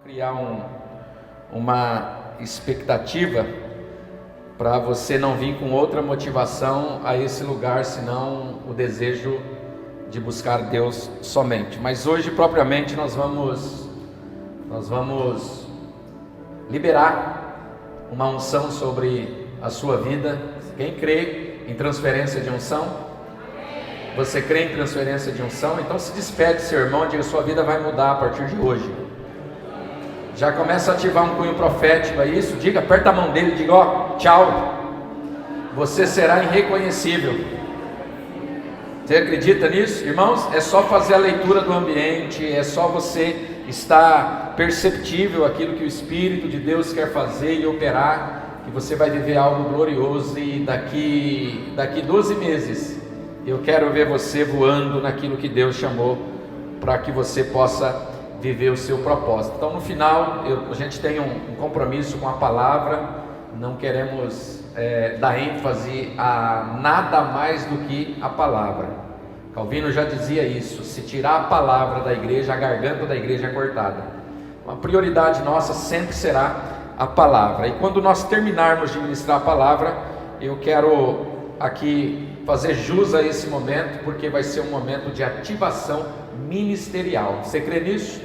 criar uma expectativa para você não vir com outra motivação a esse lugar, senão o desejo de buscar Deus somente. Mas hoje propriamente nós vamos liberar uma unção sobre a sua vida. Quem crê em transferência de unção? Você crê em transferência de unção? Então se despede, seu irmão, diga: sua vida vai mudar a partir de hoje. Já começa a ativar um cunho profético, é isso? Diga, aperta a mão dele e diga: ó, tchau, você será irreconhecível. Você acredita nisso? Irmãos, é só fazer a leitura do ambiente, é só você estar perceptível aquilo que o Espírito de Deus quer fazer e operar, que você vai viver algo glorioso. E daqui 12 meses eu quero ver você voando naquilo que Deus chamou para que você possa viver o seu propósito. Então no final a gente tem um compromisso com a palavra, não queremos dar ênfase a nada mais do que a palavra. Calvino já dizia isso: se tirar a palavra da igreja, a garganta da igreja é cortada. Uma prioridade nossa sempre será a palavra. E quando nós terminarmos de ministrar a palavra, eu quero aqui fazer jus a esse momento, porque vai ser um momento de ativação ministerial. Você crê nisso?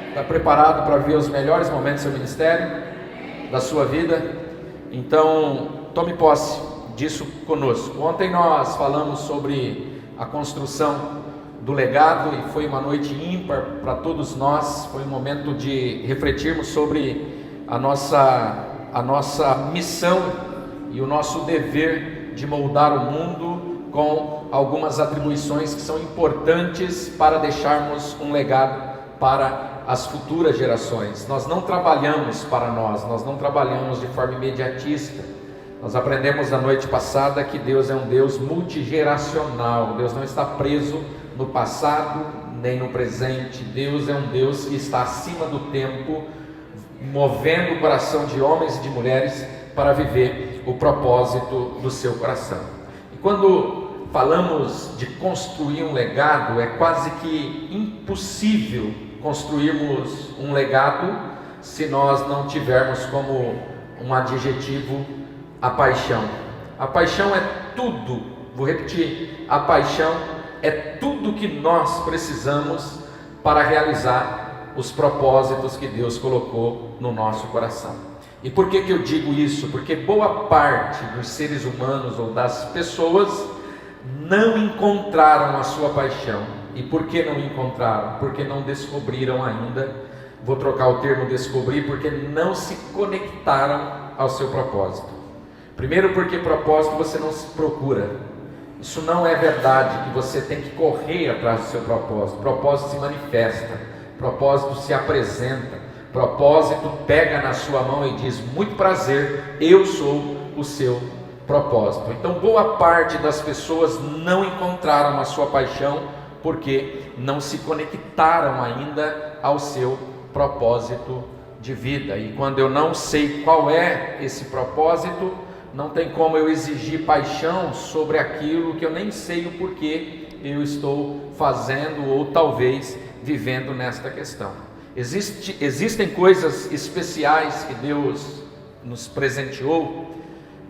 Está preparado para ver os melhores momentos do seu ministério, da sua vida? Então tome posse disso conosco. Ontem nós falamos sobre a construção do legado e foi uma noite ímpar para todos nós. Foi um momento de refletirmos sobre a nossa missão e o nosso dever de moldar o mundo com algumas atribuições que são importantes para deixarmos um legado para as futuras gerações. Nós não trabalhamos para nós não trabalhamos de forma imediatista. Nós aprendemos na noite passada que Deus é um Deus multigeracional. Deus não está preso no passado nem no presente. Deus é um Deus que está acima do tempo, movendo o coração de homens e de mulheres para viver o propósito do seu coração. E quando falamos de construir um legado, é quase que impossível construirmos um legado se nós não tivermos como um adjetivo a paixão. A paixão é tudo, vou repetir, a paixão é tudo que nós precisamos para realizar os propósitos que Deus colocou no nosso coração. E por que eu digo isso? Porque boa parte dos seres humanos ou das pessoas não encontraram a sua paixão. E por que não encontraram? Porque não descobriram ainda. Vou trocar o termo descobrir, porque não se conectaram ao seu propósito. Primeiro, porque propósito você não se procura. Isso não é verdade, que você tem que correr atrás do seu propósito. Propósito se manifesta, propósito se apresenta, propósito pega na sua mão e diz: muito prazer, eu sou o seu propósito. Então boa parte das pessoas não encontraram a sua paixão porque não se conectaram ainda ao seu propósito de vida. E quando eu não sei qual é esse propósito, não tem como eu exigir paixão sobre aquilo que eu nem sei o porquê eu estou fazendo ou talvez vivendo nesta questão. Existem coisas especiais que Deus nos presenteou,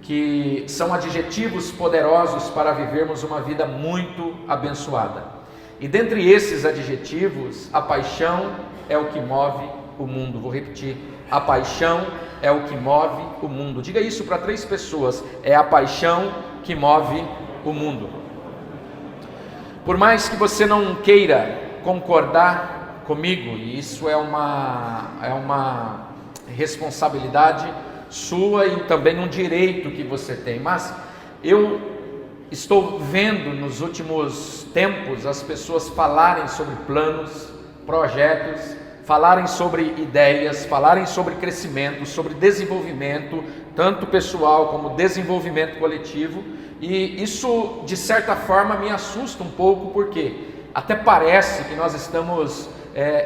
que são adjetivos poderosos para vivermos uma vida muito abençoada. E dentre esses adjetivos, a paixão é o que move o mundo. Vou repetir: a paixão é o que move o mundo. Diga isso para 3 pessoas: é a paixão que move o mundo. Por mais que você não queira concordar comigo, e isso é uma responsabilidade sua e também um direito que você tem, mas eu estou vendo nos últimos tempos as pessoas falarem sobre planos, projetos, falarem sobre ideias, falarem sobre crescimento, sobre desenvolvimento, tanto pessoal como desenvolvimento coletivo, e isso de certa forma me assusta um pouco, porque até parece que nós estamos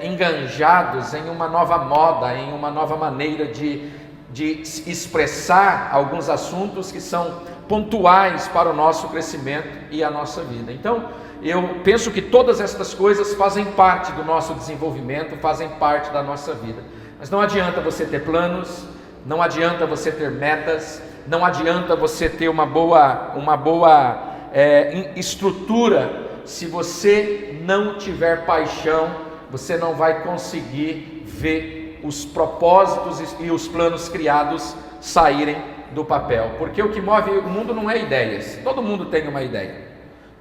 enganjados em uma nova moda, em uma nova maneira de expressar alguns assuntos que são pontuais para o nosso crescimento e a nossa vida. Então eu penso que todas estas coisas fazem parte do nosso desenvolvimento, fazem parte da nossa vida. Mas não adianta você ter planos, não adianta você ter metas, não adianta você ter uma boa estrutura. Se você não tiver paixão, você não vai conseguir ver os propósitos e os planos criados saírem do papel. Porque o que move o mundo não é ideias. Todo mundo tem uma ideia.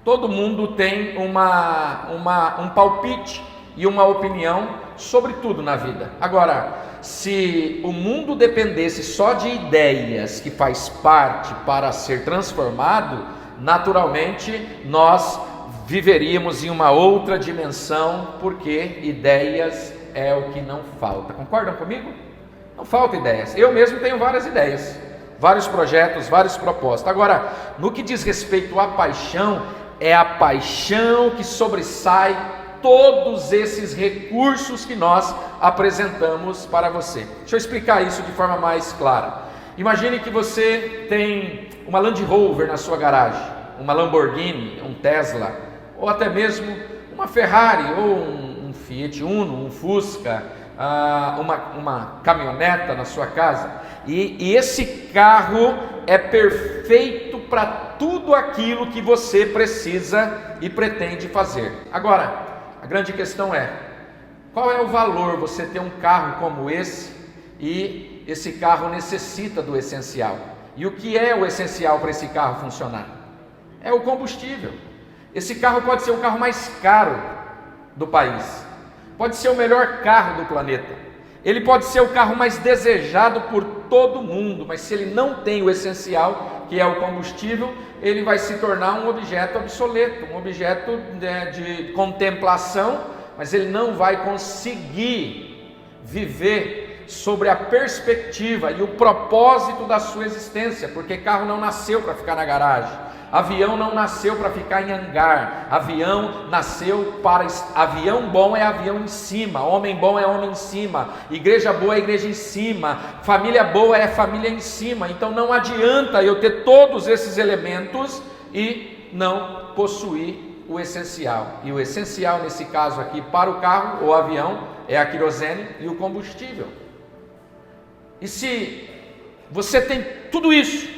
Todo mundo tem um palpite e uma opinião sobre tudo na vida. Agora, se o mundo dependesse só de ideias que faz parte para ser transformado, naturalmente nós viveríamos em uma outra dimensão, porque ideias é o que não falta. Concordam comigo? Não falta ideias. Eu mesmo tenho várias ideias, vários projetos, vários propósitos. Agora, no que diz respeito à paixão, é a paixão que sobressai todos esses recursos que nós apresentamos para você. Deixa eu explicar isso de forma mais clara. Imagine que você tem uma Land Rover na sua garagem, uma Lamborghini, um Tesla, ou até mesmo uma Ferrari, ou um Fiat Uno, um Fusca, uma caminhoneta na sua casa, e esse carro é perfeito para tudo aquilo que você precisa e pretende fazer. Agora, a grande questão é, qual é o valor você ter um carro como esse, e esse carro necessita do essencial? E o que é o essencial para esse carro funcionar? É o combustível. Esse carro pode ser o carro mais caro do país, pode ser o melhor carro do planeta, ele pode ser o carro mais desejado por todo mundo, mas se ele não tem o essencial, que é o combustível, ele vai se tornar um objeto obsoleto, um objeto de contemplação, mas ele não vai conseguir viver sobre a perspectiva e o propósito da sua existência, porque carro não nasceu para ficar na garagem, avião não nasceu para ficar em hangar, avião bom é avião em cima, homem bom é homem em cima, igreja boa é igreja em cima, família boa é família em cima. Então não adianta eu ter todos esses elementos e não possuir o essencial. E o essencial nesse caso aqui para o carro ou avião é a querosene e o combustível. E se você tem tudo isso,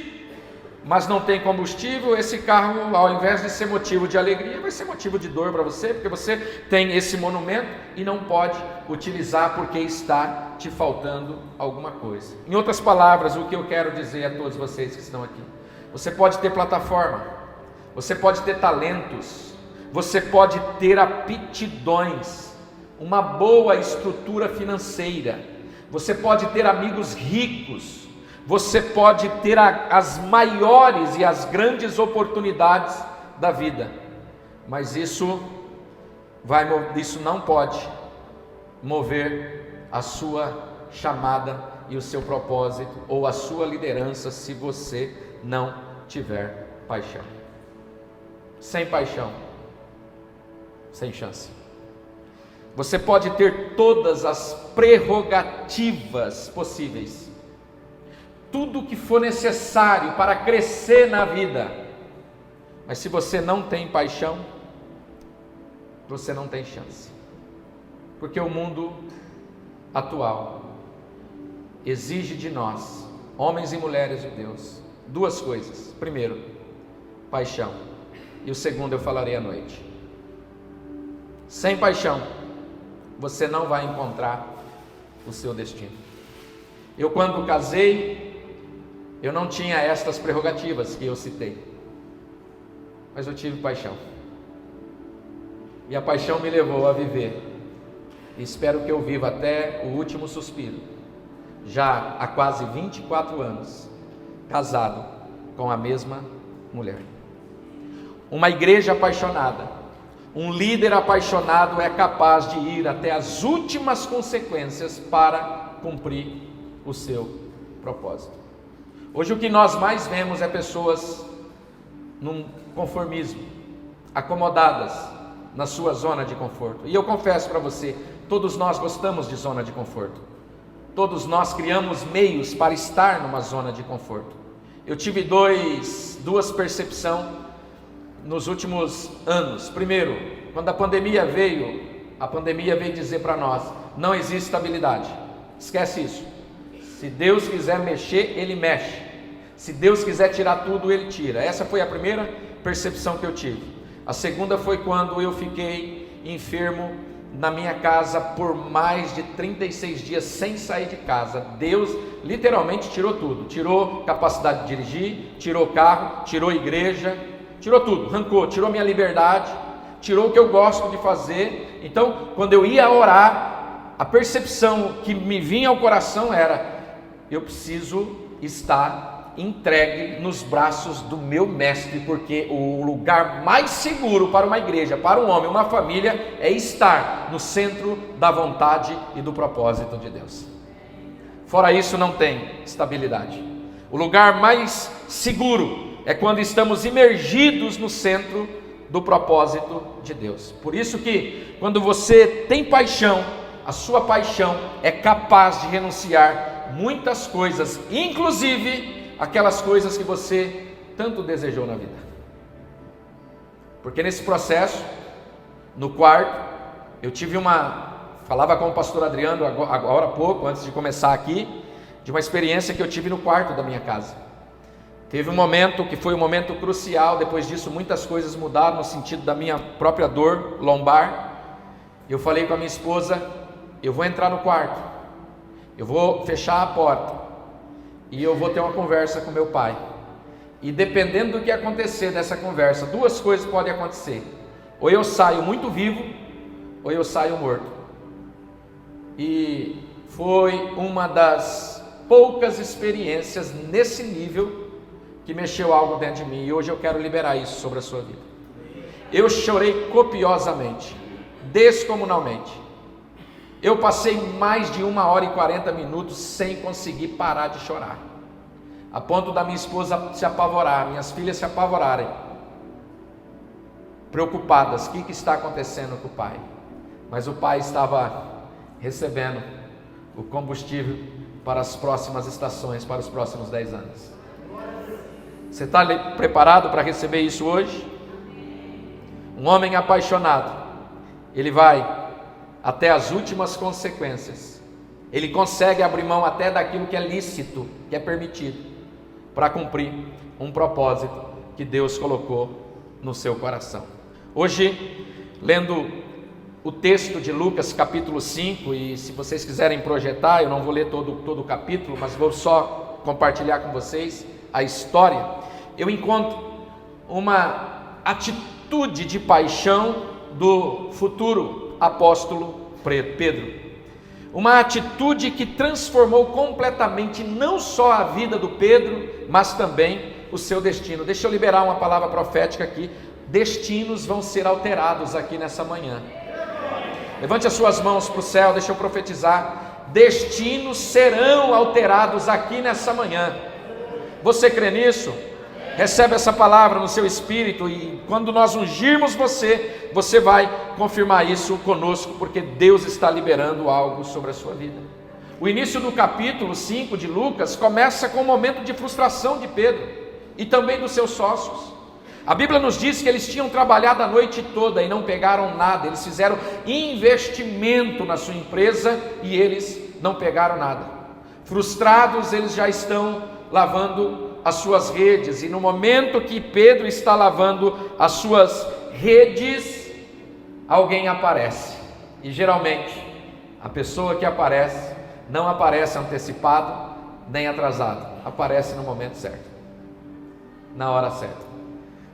mas não tem combustível, esse carro, ao invés de ser motivo de alegria, vai ser motivo de dor para você, porque você tem esse monumento e não pode utilizar porque está te faltando alguma coisa. Em outras palavras, o que eu quero dizer a todos vocês que estão aqui: você pode ter plataforma, você pode ter talentos, você pode ter aptidões, uma boa estrutura financeira, você pode ter amigos ricos, você pode ter as maiores e as grandes oportunidades da vida, mas isso não pode mover a sua chamada e o seu propósito, ou a sua liderança, se você não tiver paixão. Sem paixão, sem chance. Você pode ter todas as prerrogativas possíveis, tudo que for necessário para crescer na vida, mas se você não tem paixão, você não tem chance, porque o mundo atual exige de nós, homens e mulheres de Deus, duas coisas. Primeiro, paixão, e o segundo eu falarei à noite. Sem paixão, você não vai encontrar o seu destino. Eu, quando casei, eu não tinha estas prerrogativas que eu citei, mas eu tive paixão, e a paixão me levou a viver, e espero que eu viva até o último suspiro, já há quase 24 anos, casado com a mesma mulher. Uma igreja apaixonada, um líder apaixonado é capaz de ir até as últimas consequências para cumprir o seu propósito. Hoje o que nós mais vemos é pessoas num conformismo, acomodadas na sua zona de conforto. E eu confesso para você, todos nós gostamos de zona de conforto. Todos nós criamos meios para estar numa zona de conforto. Eu tive duas percepções nos últimos anos. Primeiro, quando a pandemia veio dizer para nós: não existe estabilidade, esquece isso. Se Deus quiser mexer, Ele mexe. Se Deus quiser tirar tudo, Ele tira. Essa foi a primeira percepção que eu tive. A segunda foi quando eu fiquei enfermo na minha casa por mais de 36 dias sem sair de casa. Deus literalmente tirou tudo, tirou capacidade de dirigir, tirou carro, tirou igreja, tirou tudo, arrancou, tirou minha liberdade, tirou o que eu gosto de fazer. Então, quando eu ia orar, a percepção que me vinha ao coração era: eu preciso estar entregue nos braços do meu mestre, porque o lugar mais seguro para uma igreja, para um homem, uma família, é estar no centro da vontade e do propósito de Deus. Fora isso, não tem estabilidade. O lugar mais seguro é quando estamos imergidos no centro do propósito de Deus. Por isso que quando você tem paixão, a sua paixão é capaz de renunciar muitas coisas, inclusive aquelas coisas que você tanto desejou na vida. Porque nesse processo, no quarto, eu tive falava com o pastor Adriano agora há pouco, antes de começar aqui, de uma experiência que eu tive no quarto da minha casa. Teve um momento que foi um momento crucial. Depois disso muitas coisas mudaram no sentido da minha própria dor lombar. Eu falei com a minha esposa: eu vou entrar no quarto, eu vou fechar a porta e eu vou ter uma conversa com meu pai, e dependendo do que acontecer dessa conversa, duas coisas podem acontecer: ou eu saio muito vivo, ou eu saio morto. E foi uma das poucas experiências nesse nível que mexeu algo dentro de mim, e hoje eu quero liberar isso sobre a sua vida. Eu chorei copiosamente, descomunalmente. Eu passei mais de 1h40 sem conseguir parar de chorar, a ponto da minha esposa se apavorar, minhas filhas se apavorarem, preocupadas: o que está acontecendo com o pai? Mas o pai estava recebendo o combustível para as próximas estações, para os próximos 10 anos. Você está preparado para receber isso hoje? Um homem apaixonado, ele vai até as últimas consequências. Ele consegue abrir mão até daquilo que é lícito, que é permitido, para cumprir um propósito que Deus colocou no seu coração. Hoje, lendo o texto de Lucas capítulo 5, e se vocês quiserem projetar, eu não vou ler todo o capítulo, mas vou só compartilhar com vocês a história. Eu encontro uma atitude de paixão do futuro apóstolo Pedro, uma atitude que transformou completamente não só a vida do Pedro, mas também o seu destino. Deixa eu liberar uma palavra profética aqui. Destinos vão ser alterados aqui nessa manhã. Levante as suas mãos para o céu, deixa eu profetizar: destinos serão alterados aqui nessa manhã. Você crê nisso? Recebe essa palavra no seu espírito, e quando nós ungirmos você vai confirmar isso conosco, porque Deus está liberando algo sobre a sua vida. O início do capítulo 5 de Lucas começa com um momento de frustração de Pedro e também dos seus sócios. A Bíblia nos diz que eles tinham trabalhado a noite toda e não pegaram nada. Eles fizeram investimento na sua empresa e eles não pegaram nada. Frustrados, eles já estão lavando as suas redes, e no momento que Pedro está lavando as suas redes, alguém aparece. E geralmente a pessoa que aparece não aparece antecipado nem atrasado, aparece no momento certo, na hora certa.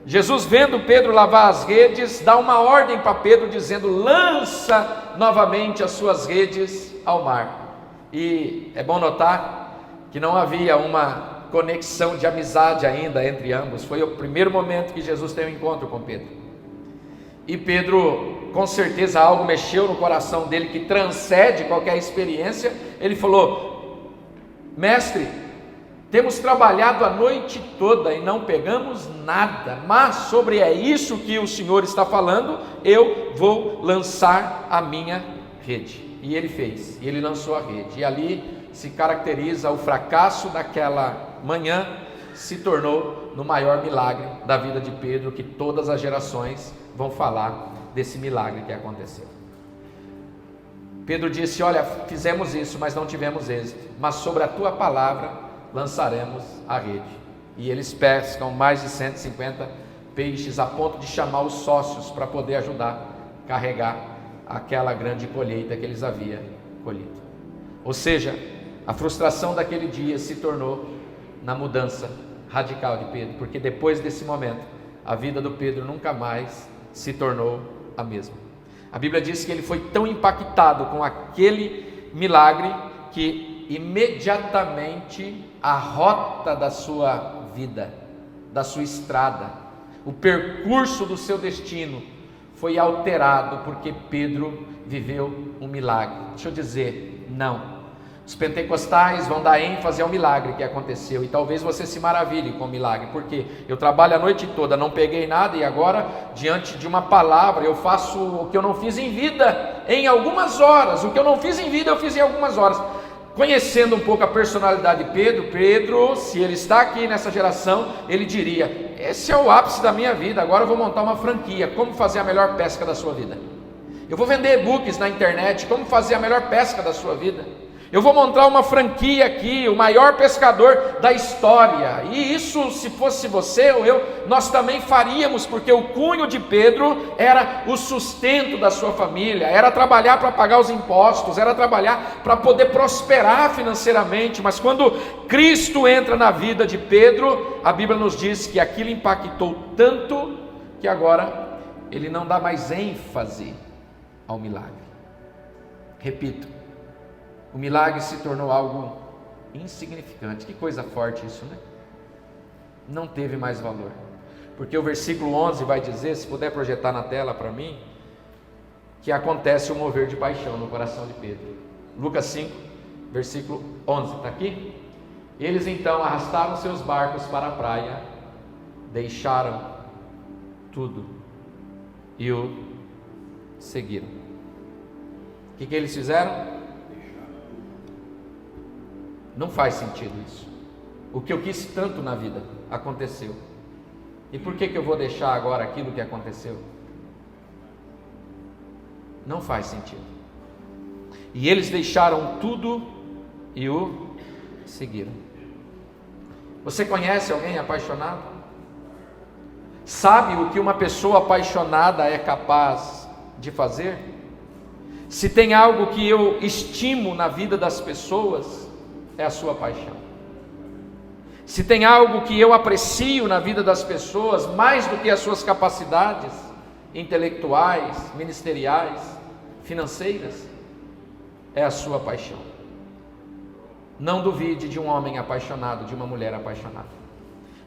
Jesus, vendo Pedro lavar as redes, dá uma ordem para Pedro, dizendo: lança novamente as suas redes ao mar. E é bom notar que não havia uma conexão de amizade ainda entre ambos. Foi o primeiro momento que Jesus tem um encontro com Pedro. E Pedro, com certeza, algo mexeu no coração dele que transcende qualquer experiência. Ele falou: mestre, temos trabalhado a noite toda e não pegamos nada, mas sobre isso que o Senhor está falando, eu vou lançar a minha rede. E ele fez, e ele lançou a rede, e ali se caracteriza o fracasso daquela manhã, se tornou no maior milagre da vida de Pedro, que todas as gerações vão falar desse milagre que aconteceu. Pedro disse: olha, fizemos isso, mas não tivemos êxito, mas sobre a tua palavra lançaremos a rede. E eles pescam mais de 150 peixes, a ponto de chamar os sócios para poder ajudar a carregar aquela grande colheita que eles haviam colhido. Ou seja, a frustração daquele dia se tornou na mudança radical de Pedro, porque depois desse momento, a vida do Pedro nunca mais se tornou a mesma. A Bíblia diz que ele foi tão impactado com aquele milagre que imediatamente a rota da sua vida, da sua estrada, o percurso do seu destino foi alterado, porque Pedro viveu um milagre. Deixa eu dizer, não. Os pentecostais vão dar ênfase ao milagre que aconteceu, e talvez você se maravilhe com o milagre, porque eu trabalho a noite toda, não peguei nada, e agora, diante de uma palavra, eu faço o que eu não fiz em vida, em algumas horas. O que eu não fiz em vida, eu fiz em algumas horas. Conhecendo um pouco a personalidade de Pedro, se ele está aqui nessa geração, ele diria: esse é o ápice da minha vida, agora eu vou montar uma franquia, como fazer a melhor pesca da sua vida. Eu vou vender e-books na internet, como fazer a melhor pesca da sua vida. Eu vou montar uma franquia aqui, o maior pescador da história. E isso, se fosse você ou eu, nós também faríamos, porque o cunho de Pedro era o sustento da sua família, era trabalhar para pagar os impostos, era trabalhar para poder prosperar financeiramente. Mas quando Cristo entra na vida de Pedro, a Bíblia nos diz que aquilo impactou tanto que agora ele não dá mais ênfase ao milagre. Repito, o milagre se tornou algo insignificante. Que coisa forte isso, né? Não teve mais valor, porque o versículo 11 vai dizer, se puder projetar na tela para mim, que acontece o mover de paixão no coração de Pedro. Lucas 5, versículo 11, está aqui? Eles então arrastaram seus barcos para a praia, deixaram tudo e o seguiram. O que eles fizeram? Não faz sentido isso. O que eu quis tanto na vida aconteceu. E por que eu vou deixar agora aquilo que aconteceu? Não faz sentido. E eles deixaram tudo e o seguiram. Você conhece alguém apaixonado? Sabe o que uma pessoa apaixonada é capaz de fazer? Se tem algo que eu estimo na vida das pessoas, é a sua paixão. Se tem algo que eu aprecio na vida das pessoas, mais do que as suas capacidades intelectuais, ministeriais, financeiras, é a sua paixão. Não duvide de um homem apaixonado, de uma mulher apaixonada.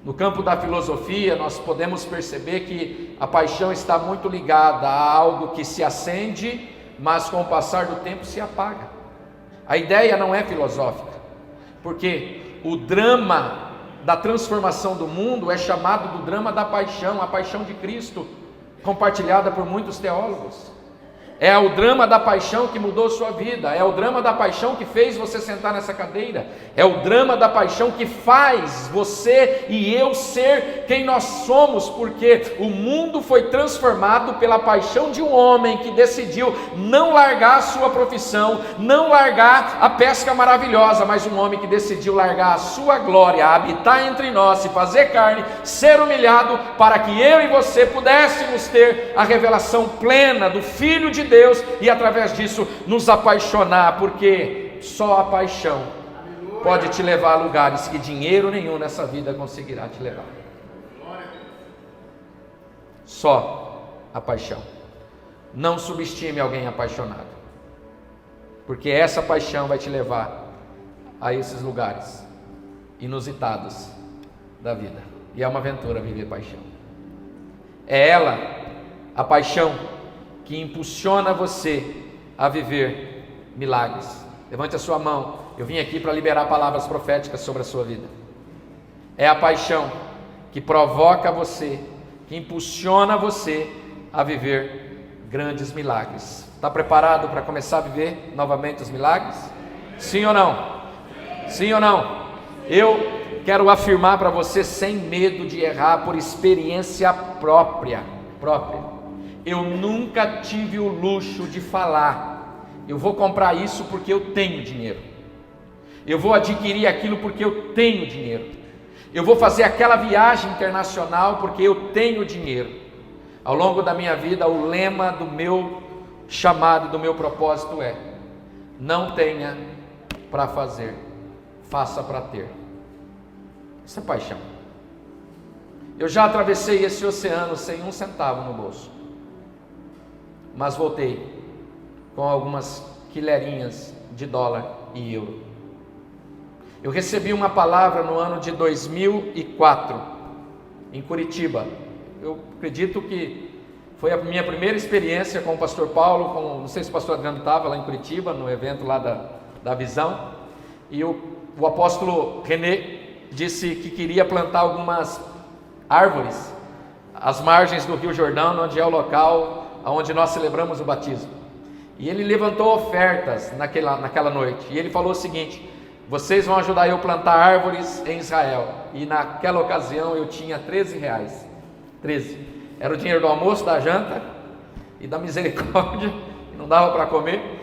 No campo da filosofia, nós podemos perceber que a paixão está muito ligada a algo que se acende, mas com o passar do tempo se apaga. A ideia não é filosófica, porque o drama da transformação do mundo é chamado do drama da paixão, a paixão de Cristo, compartilhada por muitos teólogos. É o drama da paixão que mudou sua vida, é o drama da paixão que fez você sentar nessa cadeira, é o drama da paixão que faz você e eu ser quem nós somos, porque o mundo foi transformado pela paixão de um homem que decidiu não largar a sua profissão, não largar a pesca maravilhosa, mas um homem que decidiu largar a sua glória, habitar entre nós, se fazer carne, ser humilhado, para que eu e você pudéssemos ter a revelação plena do Filho de Deus e através disso nos apaixonar, porque só a paixão pode te levar a lugares que dinheiro nenhum nessa vida conseguirá te levar. Só a paixão. Não subestime alguém apaixonado, porque essa paixão vai te levar a esses lugares inusitados da vida, e é uma aventura viver paixão. É ela, a paixão, que impulsiona você a viver milagres. Levante a sua mão. Eu vim aqui para liberar palavras proféticas sobre a sua vida. É a paixão que provoca você, que impulsiona você a viver grandes milagres. Está preparado para começar a viver novamente os milagres? Sim ou não? Sim ou não? Eu quero afirmar para você sem medo de errar, por experiência própria. Eu nunca tive o luxo de falar: eu vou comprar isso porque eu tenho dinheiro, eu vou adquirir aquilo porque eu tenho dinheiro, eu vou fazer aquela viagem internacional porque eu tenho dinheiro. Ao longo da minha vida, o lema do meu chamado, do meu propósito é: não tenha para fazer, faça para ter. Isso é paixão. Eu já atravessei esse oceano sem um centavo no bolso, mas voltei com algumas quilherinhas de dólar e euro. Eu recebi uma palavra no ano de 2004, em Curitiba. Eu acredito que foi a minha primeira experiência com o pastor Paulo, não sei se o pastor Adriano estava lá em Curitiba, no evento lá da Visão, e o apóstolo René disse que queria plantar algumas árvores às margens do Rio Jordão, onde é o local onde nós celebramos o batismo. E ele levantou ofertas naquela noite, e ele falou o seguinte: vocês vão ajudar eu a plantar árvores em Israel. E naquela ocasião eu tinha 13 reais, 13, era o dinheiro do almoço, da janta e da misericórdia, não dava para comer.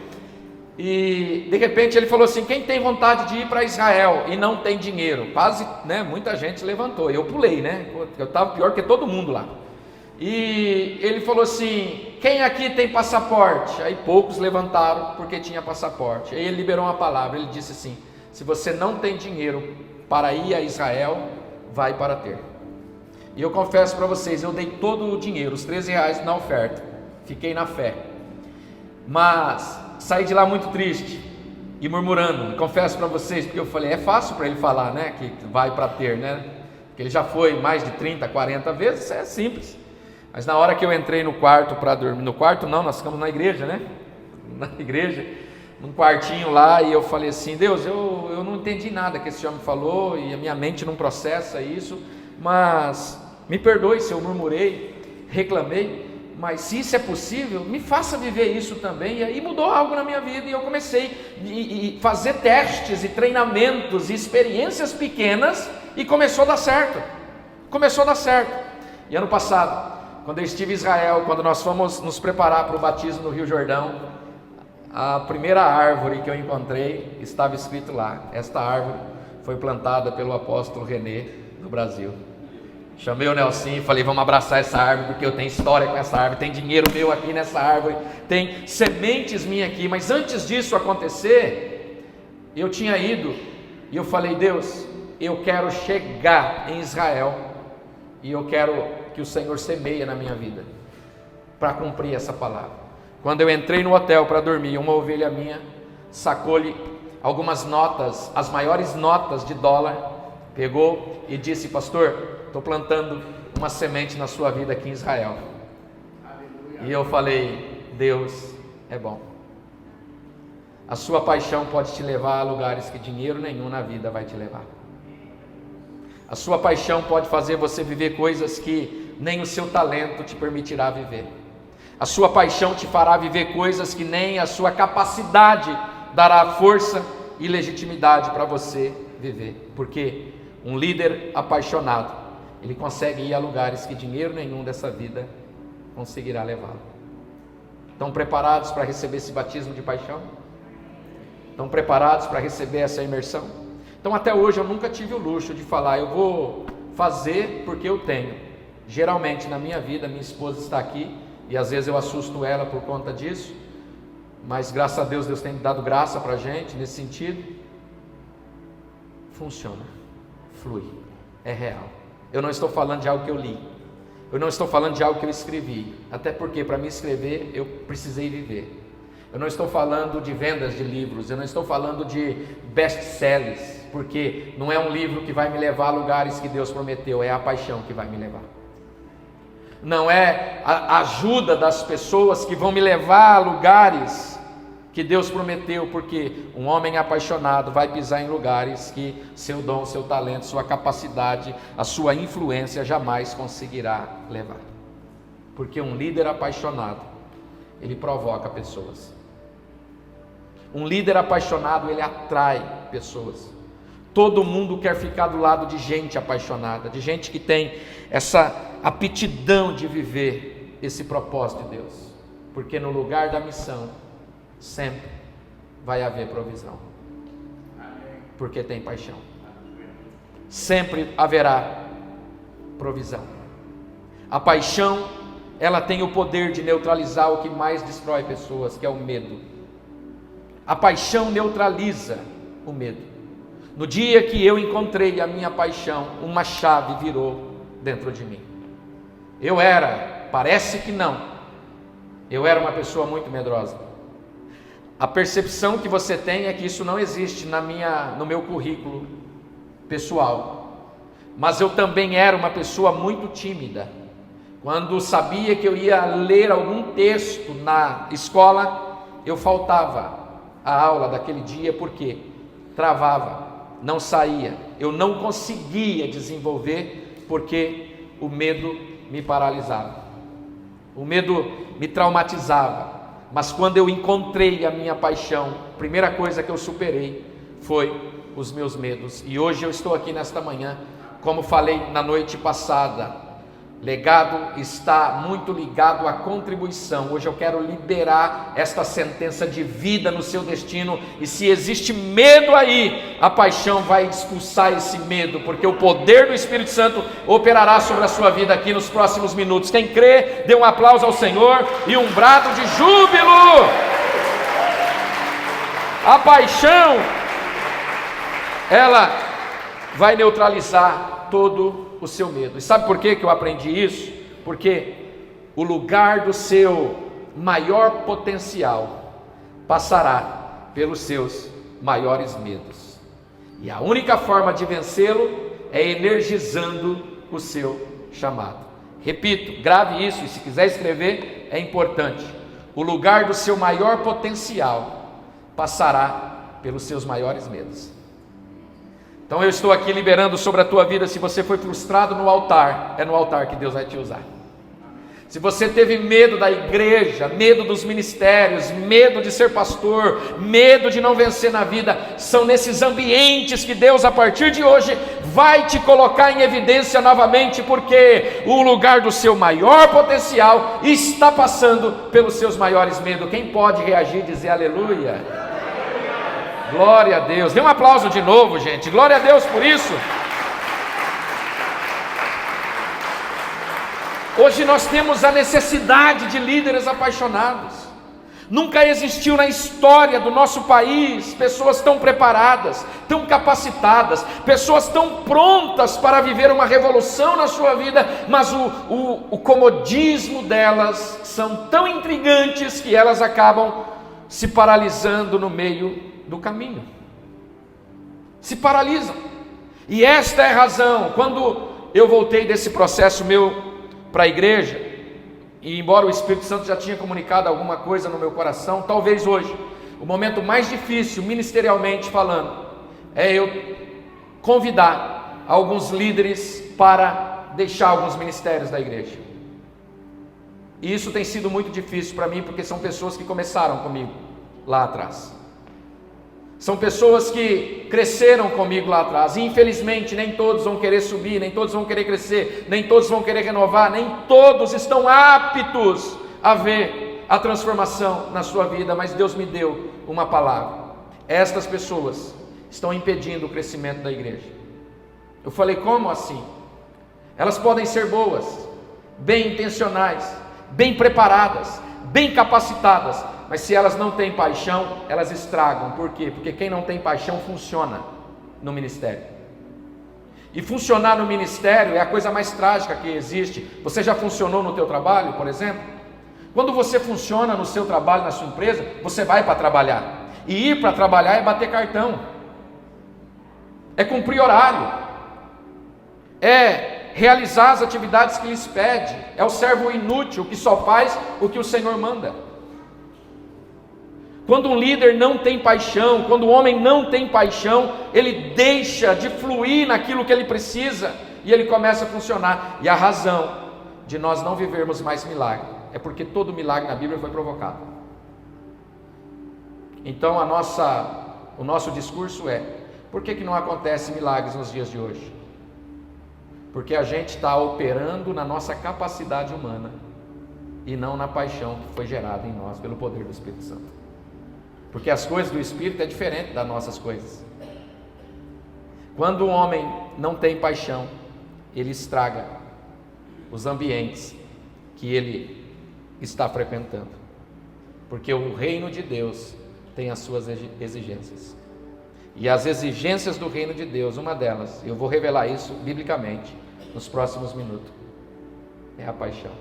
E de repente ele falou assim: quem tem vontade de ir para Israel e não tem dinheiro? Quase, muita gente levantou, eu pulei, eu estava pior que todo mundo lá. E ele falou assim: quem aqui tem passaporte? Aí poucos levantaram porque tinha passaporte. Aí ele liberou uma palavra, ele disse assim: se você não tem dinheiro para ir a Israel, vai para ter. E eu confesso para vocês, eu dei todo o dinheiro, os 13 reais na oferta, fiquei na fé, mas saí de lá muito triste e murmurando. E confesso para vocês, porque eu falei: é fácil para ele falar, que vai para ter, porque ele já foi mais de 30, 40 vezes, isso é simples. Mas na hora que eu entrei no quarto para dormir, no quarto não, nós ficamos na igreja, na igreja, num quartinho lá, e eu falei assim: Deus, eu não entendi nada que esse homem falou, e a minha mente não processa isso, mas me perdoe se eu murmurei, reclamei, mas se isso é possível, me faça viver isso também. E aí mudou algo na minha vida, e eu comecei a fazer testes e treinamentos e experiências pequenas, e começou a dar certo. E ano passado, quando eu estive em Israel, quando nós fomos nos preparar para o batismo no Rio Jordão, a primeira árvore que eu encontrei, estava escrito lá: esta árvore foi plantada pelo apóstolo René no Brasil. Chamei o Nelson e falei: vamos abraçar essa árvore, porque eu tenho história com essa árvore, tem dinheiro meu aqui nessa árvore, tem sementes minhas aqui. Mas antes disso acontecer, eu tinha ido e eu falei: Deus, eu quero chegar em Israel, e eu quero que o Senhor semeie na minha vida, para cumprir essa palavra. Quando eu entrei no hotel para dormir, uma ovelha minha sacou-lhe algumas notas, as maiores notas de dólar, pegou e disse: pastor, estou plantando uma semente na sua vida aqui em Israel. Aleluia. E eu falei: Deus é bom. A sua paixão pode te levar a lugares que dinheiro nenhum na vida vai te levar. A sua paixão pode fazer você viver coisas que nem o seu talento te permitirá viver. A sua paixão te fará viver coisas que nem a sua capacidade dará força e legitimidade para você viver. Porque um líder apaixonado, ele consegue ir a lugares que dinheiro nenhum dessa vida conseguirá levá-lo. Estão preparados para receber esse batismo de paixão? Estão preparados para receber essa imersão? Então até hoje eu nunca tive o luxo de falar: eu vou fazer porque eu tenho. Geralmente na minha vida, minha esposa está aqui, e às vezes eu assusto ela por conta disso, mas graças a Deus, Deus tem dado graça para a gente nesse sentido. Funciona, flui, é real. Eu não estou falando de algo que eu li, eu não estou falando de algo que eu escrevi, até porque para me escrever eu precisei viver. Eu não estou falando de vendas de livros, eu não estou falando de best-sellers, porque não é um livro que vai me levar a lugares que Deus prometeu, é a paixão que vai me levar. Não é a ajuda das pessoas que vão me levar a lugares que Deus prometeu, porque um homem apaixonado vai pisar em lugares que seu dom, seu talento, sua capacidade, a sua influência jamais conseguirá levar. Porque um líder apaixonado, ele provoca pessoas. Um líder apaixonado, ele atrai pessoas. Todo mundo quer ficar do lado de gente apaixonada, de gente que tem essa aptidão de viver esse propósito de Deus, porque no lugar da missão sempre vai haver provisão, porque tem paixão. Sempre haverá provisão. A paixão, ela tem o poder de neutralizar o que mais destrói pessoas, que é o medo. A paixão neutraliza o medo. No dia que eu encontrei a minha paixão, uma chave virou dentro de mim. Parece que não, eu era uma pessoa muito medrosa. A percepção que você tem é que isso não existe no meu currículo pessoal, mas eu também era uma pessoa muito tímida. Quando sabia que eu ia ler algum texto na escola, eu faltava a aula daquele dia porque travava, não saía, eu não conseguia desenvolver porque o medo me paralisava, o medo me traumatizava. Mas quando eu encontrei a minha paixão, a primeira coisa que eu superei foi os meus medos. E hoje eu estou aqui nesta manhã, como falei na noite passada, legado está muito ligado à contribuição. Hoje eu quero liberar esta sentença de vida no seu destino, e se existe medo aí, a paixão vai expulsar esse medo, porque o poder do Espírito Santo operará sobre a sua vida aqui nos próximos minutos. Quem crê, dê um aplauso ao Senhor e um brado de júbilo. A paixão, ela vai neutralizar todo o seu medo. E sabe por que eu aprendi isso? Porque o lugar do seu maior potencial passará pelos seus maiores medos, e a única forma de vencê-lo é energizando o seu chamado. Repito, grave isso, e se quiser escrever, é importante. O lugar do seu maior potencial passará pelos seus maiores medos. Então eu estou aqui liberando sobre a tua vida. Se você foi frustrado no altar, é no altar que Deus vai te usar. Se você teve medo da igreja, medo dos ministérios, medo de ser pastor, medo de não vencer na vida, são nesses ambientes que Deus, a partir de hoje, vai te colocar em evidência novamente, porque o lugar do seu maior potencial está passando pelos seus maiores medos. Quem pode reagir e dizer aleluia? Glória a Deus. Dê um aplauso de novo, gente. Glória a Deus por isso. Hoje nós temos a necessidade de líderes apaixonados. Nunca existiu na história do nosso país pessoas tão preparadas, tão capacitadas, pessoas tão prontas para viver uma revolução na sua vida, mas o comodismo delas são tão intrigantes que elas acabam se paralisando no meio do caminho, se paralisam. E esta é a razão. Quando eu voltei desse processo meu para a igreja, e embora o Espírito Santo já tinha comunicado alguma coisa no meu coração, talvez hoje o momento mais difícil, ministerialmente falando, é eu convidar alguns líderes para deixar alguns ministérios da igreja. E isso tem sido muito difícil para mim, porque são pessoas que começaram comigo lá atrás. São pessoas que cresceram comigo lá atrás, e infelizmente nem todos vão querer subir, nem todos vão querer crescer, nem todos vão querer renovar, nem todos estão aptos a ver a transformação na sua vida, mas Deus me deu uma palavra. Estas pessoas estão impedindo o crescimento da igreja. Eu falei, como assim? Elas podem ser boas, bem intencionais, bem preparadas, bem capacitadas, mas se elas não têm paixão, elas estragam. Por quê? Porque quem não tem paixão funciona no ministério. E funcionar no ministério é a coisa mais trágica que existe. Você já funcionou no teu trabalho, por exemplo? Quando você funciona no seu trabalho, na sua empresa, você vai para trabalhar. E ir para trabalhar é bater cartão, é cumprir horário, é realizar as atividades que lhes pede, é o servo inútil que só faz o que o Senhor manda. Quando um líder não tem paixão, quando o homem não tem paixão, ele deixa de fluir naquilo que ele precisa, e ele começa a funcionar. E a razão de nós não vivermos mais milagre é porque todo milagre na Bíblia foi provocado. Então o nosso discurso é: Por que não acontece milagres nos dias de hoje? Porque a gente está operando na nossa capacidade humana e não na paixão que foi gerada em nós pelo poder do Espírito Santo. Porque as coisas do Espírito é diferente das nossas coisas. Quando o homem não tem paixão, ele estraga os ambientes que ele está frequentando. Porque o reino de Deus tem as suas exigências. E as exigências do reino de Deus, uma delas, eu vou revelar isso biblicamente nos próximos minutos, é a paixão.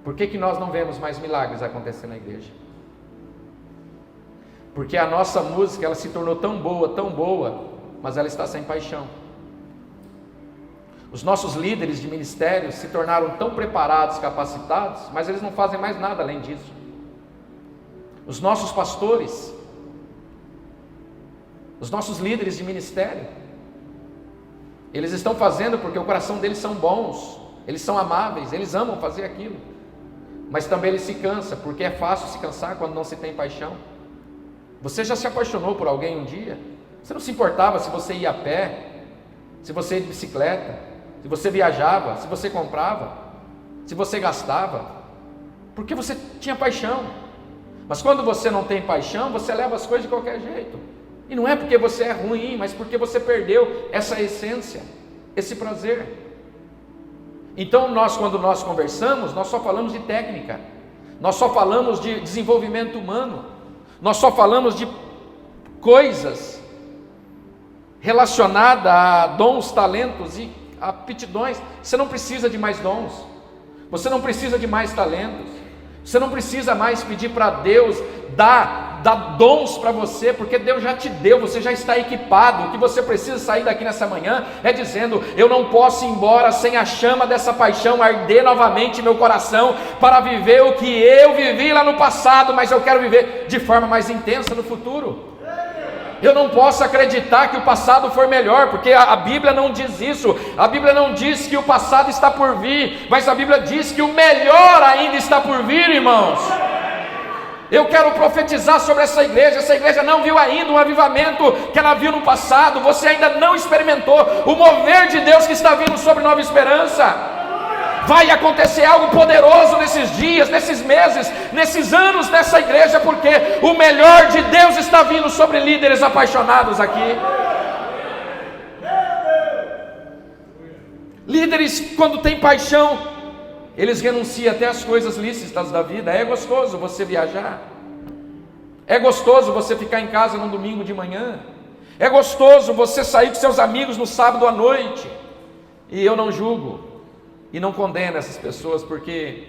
Por que nós não vemos mais milagres acontecer na igreja? Porque a nossa música, ela se tornou tão boa, mas ela está sem paixão. Os nossos líderes de ministérios se tornaram tão preparados, capacitados, mas eles não fazem mais nada além disso. Os nossos pastores, os nossos líderes de ministério, eles estão fazendo porque o coração deles são bons, eles são amáveis, eles amam fazer aquilo, mas também eles se cansam, porque é fácil se cansar quando não se tem paixão. Você já se apaixonou por alguém um dia? Você não se importava se você ia a pé, se você ia de bicicleta, se você viajava, se você comprava, se você gastava, porque você tinha paixão. Mas quando você não tem paixão, você leva as coisas de qualquer jeito. E não é porque você é ruim, mas porque você perdeu essa essência, esse prazer. Então quando nós conversamos, nós só falamos de técnica, nós só falamos de desenvolvimento humano, nós só falamos de coisas relacionadas a dons, talentos e aptidões. Você não precisa de mais dons, você não precisa de mais talentos, você não precisa mais pedir para Deus dar dons para você, porque Deus já te deu, você já está equipado. O que você precisa sair daqui nessa manhã é dizendo: eu não posso ir embora sem a chama dessa paixão arder novamente em meu coração, para viver o que eu vivi lá no passado, mas eu quero viver de forma mais intensa no futuro. Eu não posso acreditar que o passado foi melhor, porque a Bíblia não diz isso. A Bíblia não diz que o passado está por vir, mas a Bíblia diz que o melhor ainda está por vir, irmãos. Eu quero profetizar sobre essa igreja não viu ainda um avivamento que ela viu no passado, você ainda não experimentou o mover de Deus que está vindo sobre Nova Esperança. Vai acontecer algo poderoso nesses dias, nesses meses, nesses anos dessa igreja, porque o melhor de Deus está vindo sobre líderes apaixonados aqui. Líderes, quando tem paixão, eles renunciam até às coisas lícitas da vida. É gostoso você viajar, é gostoso você ficar em casa no domingo de manhã, é gostoso você sair com seus amigos no sábado à noite. E eu não julgo e não condeno essas pessoas, porque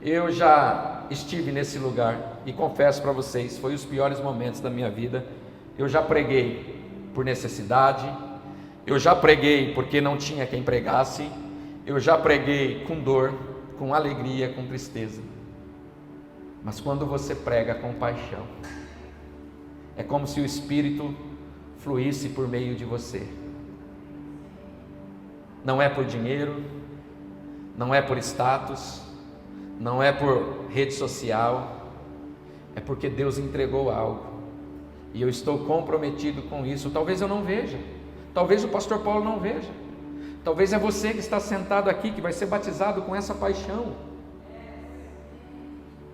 eu já estive nesse lugar e confesso para vocês, foi os piores momentos da minha vida. Eu já preguei por necessidade, eu já preguei porque não tinha quem pregasse, eu já preguei com dor, com alegria, com tristeza. Mas quando você prega com paixão, é como se o Espírito fluísse por meio de você. Não é por dinheiro, não é por status, não é por rede social, é porque Deus entregou algo, e eu estou comprometido com isso. Talvez eu não veja, talvez o pastor Paulo não veja, talvez é você que está sentado aqui, que vai ser batizado com essa paixão,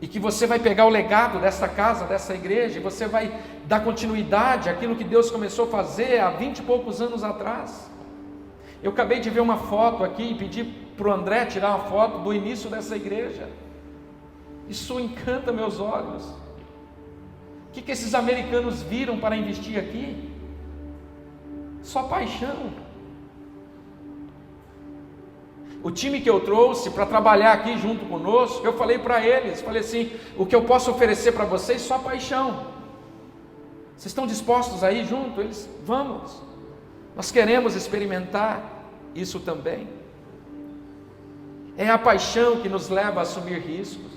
e que você vai pegar o legado dessa casa, dessa igreja, e você vai dar continuidade àquilo que Deus começou a fazer há 20 e poucos anos atrás. Eu acabei de ver uma foto aqui e pedi para o André tirar uma foto do início dessa igreja. Isso encanta meus olhos. O que esses americanos viram para investir aqui? Só paixão. O time que eu trouxe para trabalhar aqui junto conosco, eu falei para eles, falei assim: o que eu posso oferecer para vocês, só paixão. Vocês estão dispostos a ir junto? Eles: vamos. Nós queremos experimentar isso também. É a paixão que nos leva a assumir riscos.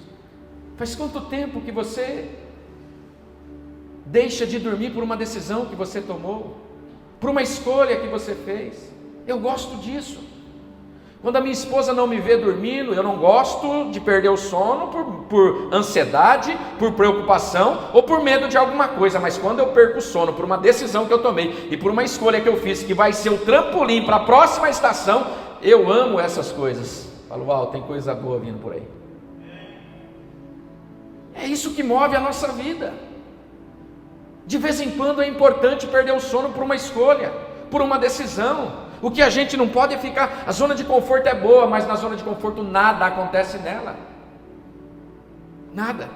Faz quanto tempo que você deixa de dormir por uma decisão que você tomou, por uma escolha que você fez? Eu gosto disso. Quando a minha esposa não me vê dormindo, eu não gosto de perder o sono por ansiedade, por preocupação ou por medo de alguma coisa, mas quando eu perco o sono por uma decisão que eu tomei e por uma escolha que eu fiz, que vai ser o trampolim para a próxima estação, eu amo essas coisas. Falo, uau, tem coisa boa vindo por aí. É isso que move a nossa vida. De vez em quando é importante perder o sono por uma escolha, por uma decisão. O que a gente não pode é ficar, a zona de conforto é boa, mas na zona de conforto nada acontece nela. Nada.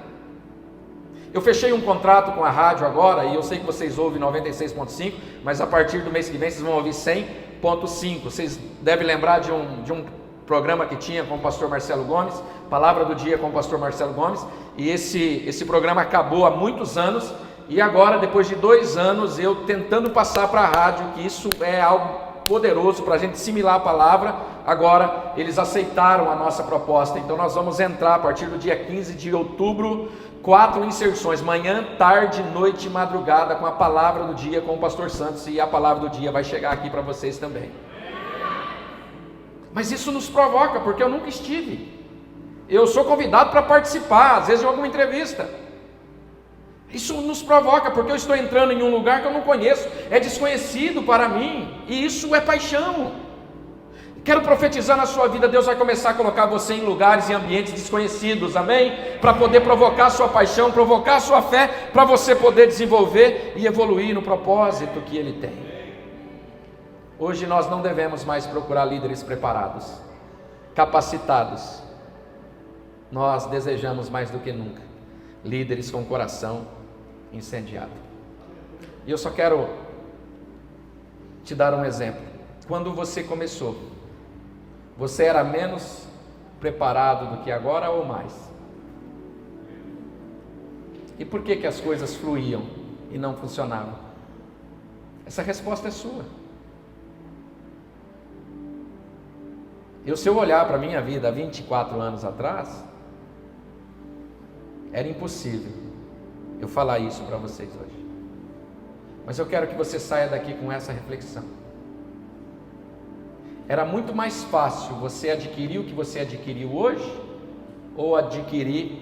Eu fechei um contrato com a rádio agora, e eu sei que vocês ouvem 96.5, mas a partir do mês que vem vocês vão ouvir 100.5. Vocês devem lembrar de um programa que tinha com o pastor Marcelo Gomes, Palavra do Dia com o pastor Marcelo Gomes, e esse programa acabou há muitos anos, e agora, depois de 2 anos, eu tentando passar para a rádio que isso é algo poderoso para a gente assimilar a palavra. Agora eles aceitaram a nossa proposta, então nós vamos entrar a partir do dia 15 de outubro, 4 inserções, manhã, tarde, noite e madrugada, com a palavra do dia com o pastor Santos, e a palavra do dia vai chegar aqui para vocês também. Mas isso nos provoca, porque eu nunca estive, eu sou convidado para participar, às vezes de alguma entrevista. Isso nos provoca, porque eu estou entrando em um lugar que eu não conheço, é desconhecido para mim, e isso é paixão. Quero profetizar na sua vida, Deus vai começar a colocar você em lugares e ambientes desconhecidos, amém? Para poder provocar a sua paixão, provocar a sua fé, para você poder desenvolver e evoluir no propósito que Ele tem. Hoje nós não devemos mais procurar líderes preparados, capacitados. Nós desejamos mais do que nunca líderes com coração incendiado. E eu só quero te dar um exemplo. Quando você começou, você era menos preparado do que agora ou mais? E por que as coisas fluíam e não funcionavam? Essa resposta é sua. Se eu olhar para a minha vida há 24 anos atrás, era impossível eu falar isso para vocês hoje. Mas eu quero que você saia daqui com essa reflexão. Era muito mais fácil você adquirir o que você adquiriu hoje, ou adquirir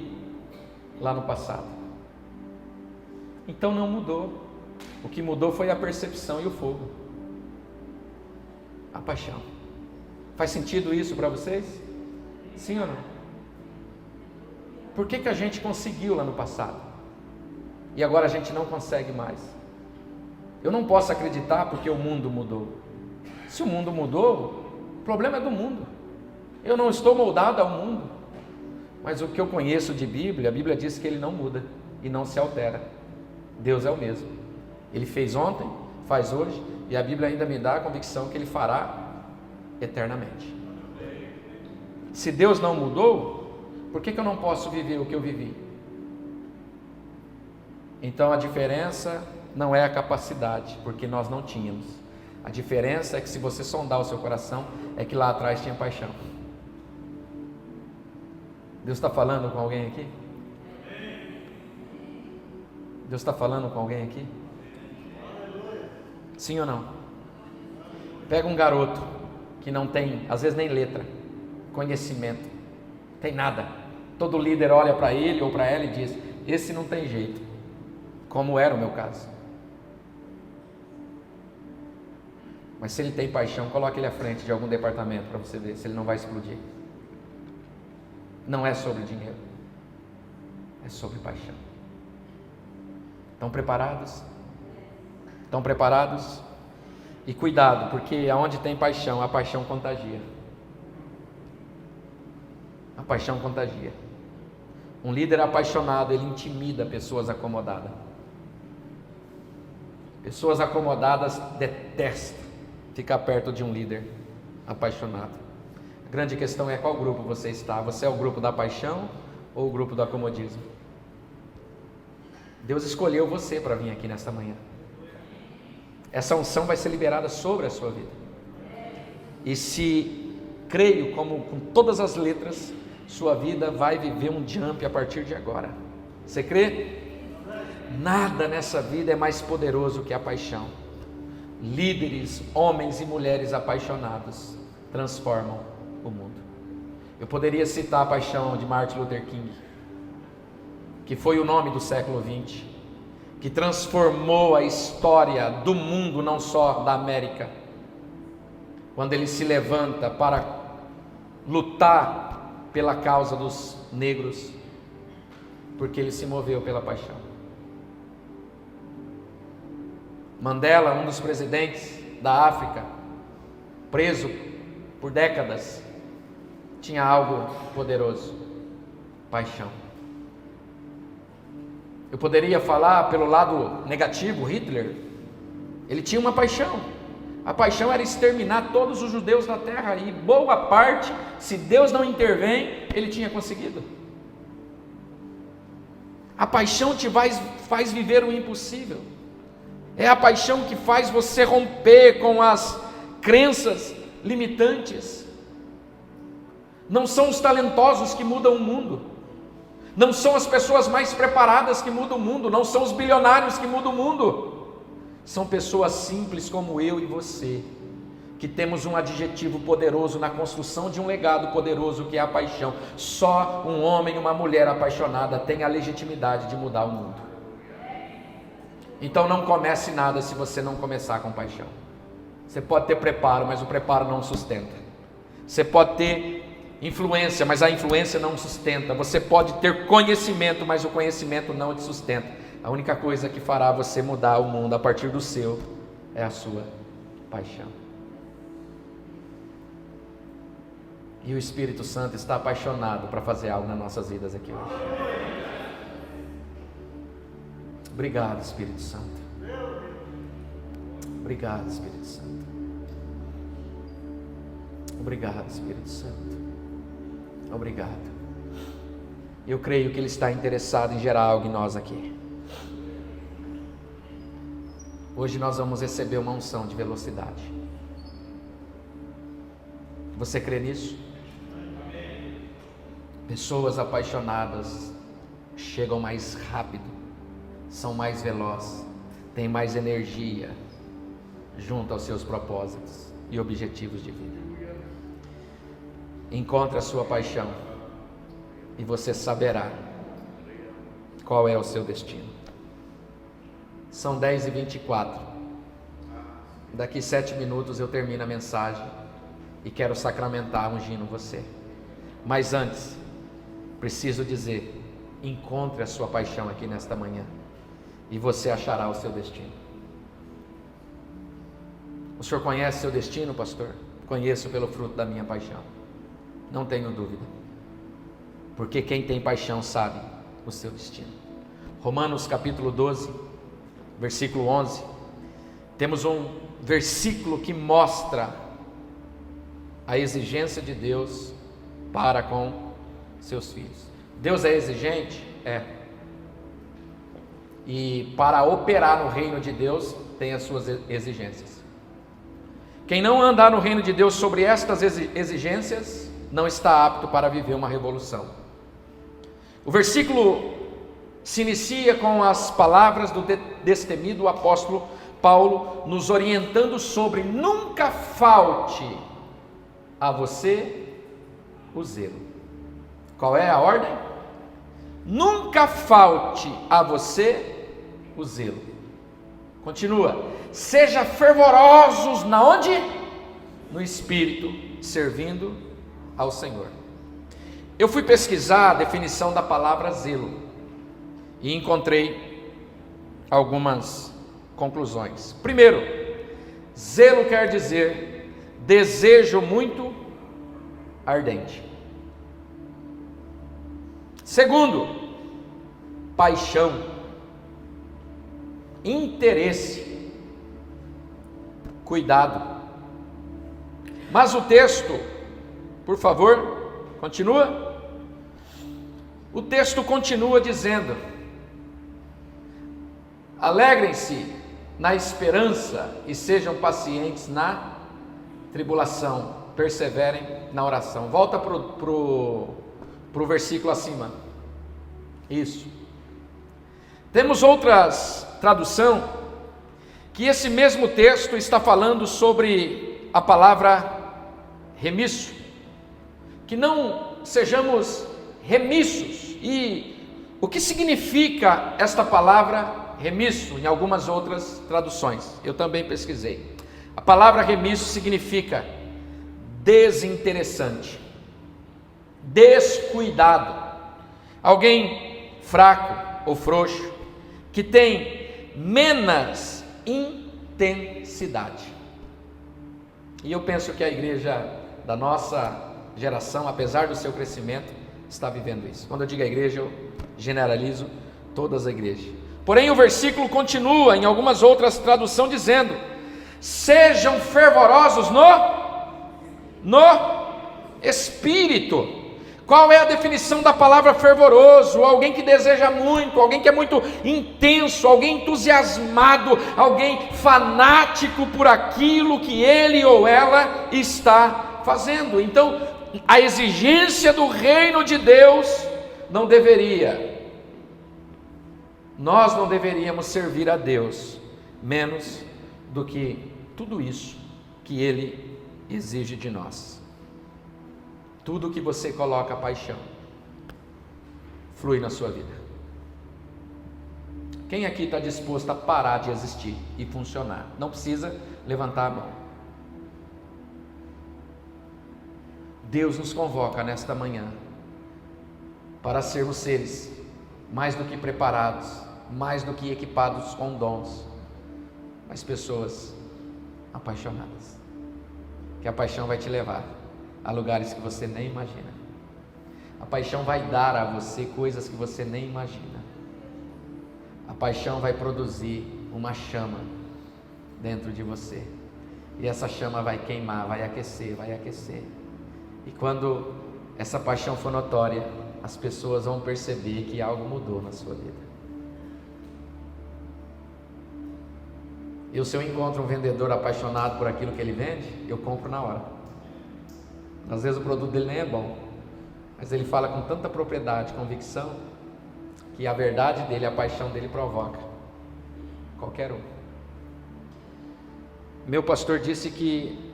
lá no passado? Então não mudou. O que mudou foi a percepção e o fogo, a paixão. Faz sentido isso para vocês? Sim ou não? Por que a gente conseguiu lá no passado e agora a gente não consegue mais? Eu não posso acreditar porque o mundo mudou. Se o mundo mudou, o problema é do mundo. Eu não estou moldado ao mundo. Mas o que eu conheço de Bíblia, a Bíblia diz que ele não muda e não se altera. Deus é o mesmo. Ele fez ontem, faz hoje, e a Bíblia ainda me dá a convicção que Ele fará eternamente. Se Deus não mudou, por que eu não posso viver o que eu vivi? Então a diferença não é a capacidade, porque nós não tínhamos. A diferença é que, se você sondar o seu coração, é que lá atrás tinha paixão. Deus está falando com alguém aqui? Deus está falando com alguém aqui? Sim ou não? Pega um garoto que não tem, às vezes nem letra, conhecimento, tem nada. Todo líder olha para ele ou para ela e diz: esse não tem jeito, como era o meu caso. Mas se ele tem paixão, coloque ele à frente de algum departamento para você ver se ele não vai explodir. Não é sobre dinheiro, é sobre paixão. Estão preparados? Estão preparados? E cuidado, porque aonde tem paixão, a paixão contagia. A paixão contagia. Um líder apaixonado, ele intimida pessoas acomodadas. Pessoas acomodadas detestam ficar perto de um líder apaixonado. A grande questão é qual grupo você está. Você é o grupo da paixão ou o grupo do acomodismo? Deus escolheu você para vir aqui nesta manhã. Essa unção vai ser liberada sobre a sua vida. E se creio, como com todas as letras, sua vida vai viver um jump a partir de agora. Você crê? Nada nessa vida é mais poderoso que a paixão. Líderes, homens e mulheres apaixonados transformam Eu poderia citar a paixão de Martin Luther King, que foi o nome do século XX, que transformou a história do mundo, não só da América, quando ele se levanta para lutar pela causa dos negros, porque ele se moveu pela paixão. Mandela, um dos presidentes da África, preso por décadas, tinha algo poderoso: paixão. Eu poderia falar pelo lado negativo, Hitler, ele tinha uma paixão. A paixão era exterminar todos os judeus da terra, e boa parte, se Deus não intervém, ele tinha conseguido. A paixão te faz viver o impossível. É a paixão que faz você romper com as crenças limitantes. Não são os talentosos que mudam o mundo, não são as pessoas mais preparadas que mudam o mundo, não são os bilionários que mudam o mundo, são pessoas simples como eu e você, que temos um adjetivo poderoso na construção de um legado poderoso, que é a paixão. Só um homem e uma mulher apaixonada tem a legitimidade de mudar o mundo. Então não comece nada se você não começar com paixão. Você pode ter preparo, mas o preparo não sustenta. Você pode ter influência, mas a influência não sustenta. Você pode ter conhecimento, mas o conhecimento não te sustenta. A única coisa que fará você mudar o mundo a partir do seu é a sua paixão. E o Espírito Santo está apaixonado para fazer algo nas nossas vidas aqui hoje. Obrigado, Espírito Santo. Obrigado, Espírito Santo. Obrigado, Espírito Santo. Obrigado. Eu creio que Ele está interessado em gerar algo em nós aqui. Hoje nós vamos receber uma unção de velocidade. Você crê nisso? Pessoas apaixonadas chegam mais rápido, são mais velozes, têm mais energia junto aos seus propósitos e objetivos de vida. Encontre a sua paixão e você saberá qual é o seu destino. São 10h24. Daqui 7 minutos eu termino a mensagem e quero sacramentar ungindo você. Mas antes, preciso dizer: encontre a sua paixão aqui nesta manhã e você achará o seu destino. O senhor conhece seu destino, pastor? Conheço pelo fruto da minha paixão. Não tenho dúvida, porque quem tem paixão sabe o seu destino. Romanos capítulo 12, versículo 11, temos um versículo que mostra a exigência de Deus para com seus filhos. Deus é exigente? É. E para operar no reino de Deus tem as suas exigências. Quem não andar no reino de Deus sobre estas exigências não está apto para viver uma revolução. O versículo se inicia com as palavras do destemido apóstolo Paulo, nos orientando sobre: nunca falte a você o zelo. Qual é a ordem? Nunca falte a você o zelo. Continua: seja fervorosos na onde? No Espírito, servindo ao Senhor. Eu fui pesquisar a definição da palavra zelo e encontrei algumas conclusões. Primeiro, zelo quer dizer desejo muito ardente. Segundo, paixão, interesse, cuidado. Mas o texto, por favor, continua. O texto continua dizendo: alegrem-se na esperança e sejam pacientes na tribulação, perseverem na oração. Volta para o versículo acima. Isso. Temos outras tradução que esse mesmo texto está falando sobre a palavra remisso, que não sejamos remissos. E o que significa esta palavra remisso em algumas outras traduções? Eu também pesquisei. A palavra remisso significa desinteressante, descuidado, alguém fraco ou frouxo, que tem menos intensidade. E eu penso que a igreja da nossa geração, apesar do seu crescimento, está vivendo isso. Quando eu digo a igreja, eu generalizo todas as igrejas. Porém, o versículo continua em algumas outras traduções dizendo: sejam fervorosos no espírito. Qual é a definição da palavra fervoroso? Alguém que deseja muito, alguém que é muito intenso, alguém entusiasmado, alguém fanático por aquilo que ele ou ela está fazendo. Então, a exigência do reino de Deus nós não deveríamos servir a Deus menos do que tudo isso que Ele exige de nós. Tudo que você coloca paixão flui na sua vida. Quem aqui está disposto a parar de existir e funcionar? Não precisa levantar a mão. Deus nos convoca nesta manhã para sermos seres mais do que preparados, mais do que equipados com dons, mas pessoas apaixonadas, que a paixão vai te levar a lugares que você nem imagina. A paixão vai dar a você coisas que você nem imagina. A paixão vai produzir uma chama dentro de você, e essa chama vai queimar, vai aquecer, vai aquecer. E quando essa paixão for notória, as pessoas vão perceber que algo mudou na sua vida. E se eu encontro um vendedor apaixonado por aquilo que ele vende, eu compro na hora. Às vezes o produto dele nem é bom, mas ele fala com tanta propriedade, convicção, que a verdade dele, a paixão dele provoca qualquer um. Meu pastor disse que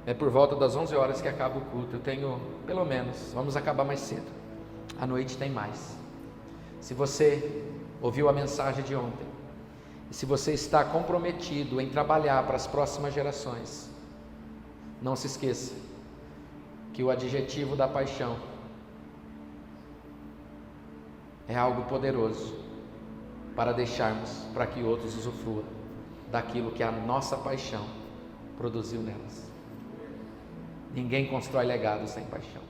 é por volta das 11 horas que acaba o culto. Eu tenho, pelo menos, vamos acabar mais cedo. À noite tem mais. Se você ouviu a mensagem de ontem, e se você está comprometido em trabalhar para as próximas gerações, não se esqueça que o adjetivo da paixão é algo poderoso para deixarmos para que outros usufruam daquilo que a nossa paixão produziu nelas. Ninguém constrói legado sem paixão.